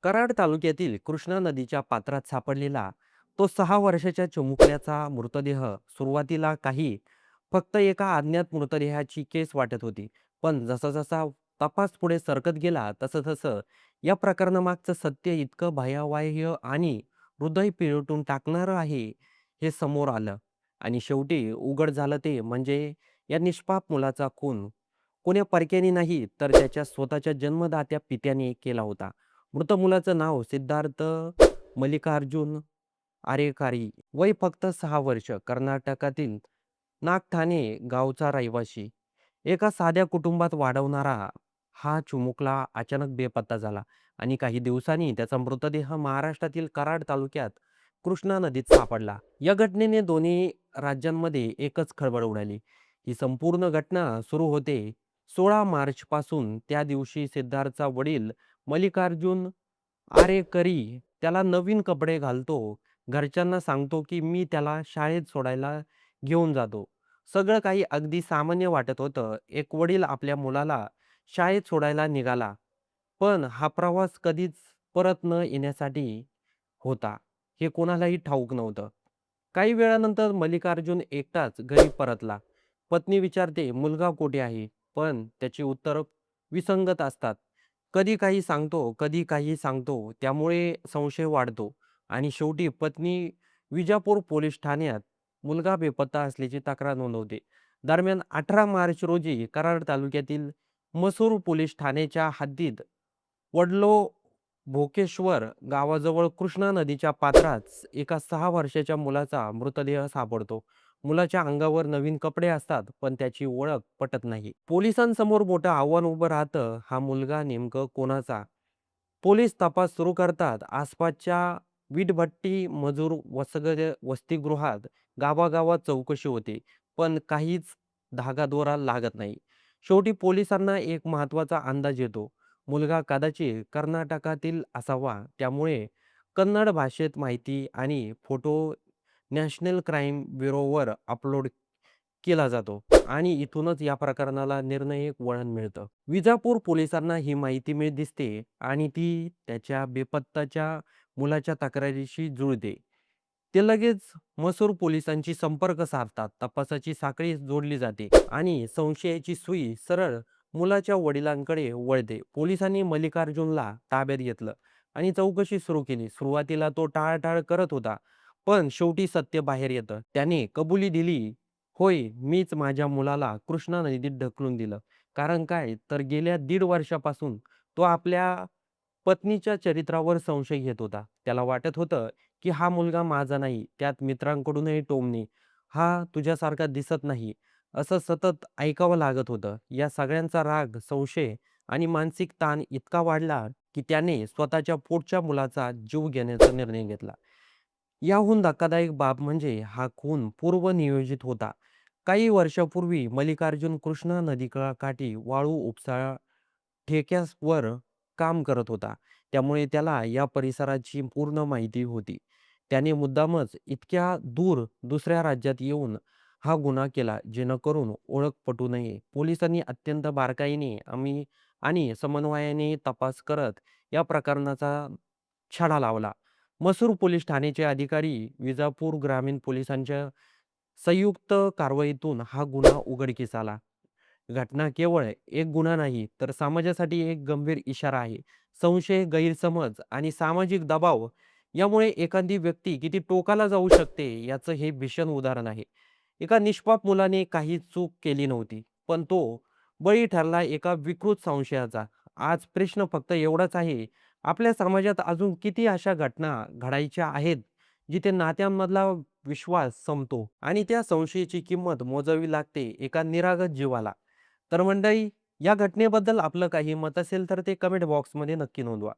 कराड तालुक्यातील कृष्णा नदीच्या पात्रात सापडलेला तो 6 वर्षाच्या चिमुकल्याचा मृतदेह सुरुवातीला फक्त एका अज्ञात मृतदेहाची केस वाटत होती. पण जसा जसा तपास पुढे सरकत गेला तसं तसं या प्रकरणामागचं सत्य इतकं भयावह आणि हृदय पिळवटून टाकणारं आहे हे समोर आलं. आणि शेवटी उघड झालं ते म्हणजे या निष्पाप मुलाचा खून कोण्या परक्याने नाही तर त्याच्या स्वतःच्या जन्मदात्या पित्याने केला होता. मृत मुलाचं नाव सिद्धार्थ मल्लिकार्जुन आरेकारी, वय फक्त 6 वर्ष, कर्नाटकातील नागठाणे गावचा रहिवासी. एका साध्या कुटुंबात वाढवणारा हा चिमुकला अचानक बेपत्ता झाला आणि काही दिवसांनी त्याचा मृतदेह महाराष्ट्रातील कराड तालुक्यात कृष्णा नदीत सापडला. या घटनेने दोन्ही राज्यांमध्ये एकच खळबळ उडाली. ही संपूर्ण घटना सुरू होते 16 मार्च पासून. त्या दिवशी सिद्धार्थचा वडील मल्लिकार्जुन आरेकरी त्याला नवीन कपडे घालतो. घरच्यांना सांगतो की मी त्याला शाळेत सोडायला घेऊन जातो. सगळं काही अगदी सामान्य वाटत होतं. एक वडील आपल्या मुलाला शाळेत सोडायला निघाला. पण हा प्रवास कधीच परत न येण्यासाठी होता, हे कोणालाही ठाऊक नव्हतं. काही वेळानंतर मल्लिकार्जुन एकटाच घरी परतला. पत्नी विचारते, "मुलगा कुठे आहे?" पण त्याची उत्तर विसंगत असतात. कधी काही सांगतो, कधी काही सांगतो. त्यामुळे संशय वाढतो आणि शेवटी पत्नी विजापूर पोलीस ठाण्यात मुलगा बेपत्ता असल्याची तक्रार नोंदवते. दरम्यान 18 मार्च रोजी कराड तालुक्यातील मसूर पोलीस ठाण्याच्या हद्दीत वडलो भोकेश्वर गावाजवळ कृष्णा नदीच्या पात्रात एका 6 वर्षाच्या मुलाचा मृतदेह सापडतो. मुलाच्या अंगावर नवीन कपडे असतात, पण त्याची ओळख पटत नाही. पोलिसांसमोर मोठं आव्हान उभं राहतं. हा मुलगा नेमकं कोणाचा? पोलीस तपास सुरू करतात. आसपासच्या वीटभट्टी, मजूर वसतिगृहात, गावागावात चौकशी होते. पण काहीच धागादोरा लागत नाही. शेवटी पोलिसांना एक महत्त्वाचा अंदाज येतो. मुलगा कदाचित कर्नाटकातील असावा. त्यामुळे कन्नड भाषेत माहिती आणि फोटो नॅशनल क्राईम ब्युरोवर अपलोड केला जातो आणि इथूनच या प्रकरणाला निर्णायक वळण मिळतं. विजापूर पोलिसांना ही माहिती दिसते आणि ती त्याच्या बेपत्ताच्या मुलाच्या तक्रारीशी जुळते. ते लगेच मसूर पोलिसांशी संपर्क साधतात. तपासाची साखळी जोडली जाते आणि संशयाची सुई सरळ मुलाच्या वडिलांकडे वळते. पोलिसांनी मल्लिकार्जुनला ताब्यात घेतलं आणि चौकशी सुरू केली. सुरुवातीला तो टाळाटाळ करत होता, पण शेवटी सत्य बाहेर येतं. त्याने कबुली दिली, "होय, मीच माझ्या मुलाला कृष्णा नदीत ढकलून दिलं." कारण काय तर गेल्या 1.5 वर्षापासून तो आपल्या पत्नीच्या चरित्रावर संशय घेत होता. त्याला वाटत होतं, की हा मुलगा माझा नाही. त्यात मित्रांकडूनही टोमणे, "हा तुझ्यासारखा दिसत नाही." असं सतत ऐकावं लागत होतं. या सगळ्यांचा राग, संशय आणि मानसिक ताण इतका वाढला, की त्याने स्वतःच्या पोटच्या मुलाचा जीव घेण्याचा निर्णय घेतला. याहून धक्कादायक बाब म्हणजे हा खून पूर्वनियोजित होता. काही वर्षापूर्वी मल्लिकार्जुन कृष्णा नदीकाठी वाळू उपसा ठेक्यावर काम करत होता. त्यामुळे त्याला या परिसराची पूर्ण माहिती होती. त्याने मुद्दामच इतक्या दूर दुसऱ्या राज्यात येऊन हा गुन्हा केला जेणेकरून ओळख पटू नये. पोलिसांनी अत्यंत बारकाईने आणि समन्वयाने तपास करत या प्रकरणाचा छडा लावला. मसूर पोलीस ठाण्याचे अधिकारी, विजापूर ग्रामीण पोलिसांच्या संयुक्त कारवाईतून हा गुन्हा उघडकीस आला. घटना केवळ एक गुन्हा नाही, तर समाजासाठी एक गंभीर इशारा आहे. संशय, गैरसमज आणि सामाजिक दबाव यामुळे एखादी व्यक्ती किती टोकाला जाऊ शकते, याचं हे भीषण उदाहरण आहे. एका निष्पाप मुलाने काही चूक केली नव्हती, पण तो बळी ठरला एका विकृत संशयाचा. आज प्रश्न फक्त एवढाच आहे, आपल्या समाजात अजून किती अशा घटना घडायच्या आहेत, जिथे नात्यांमधला विश्वास संपतो आणि त्या संशयाची किंमत मोजावी लागते एका निरागस जीवाला. तर मंडळी, या घटनेबद्दल आपलं काही मत असेल तर ते कमेंट बॉक्समध्ये नक्की नोंदवा.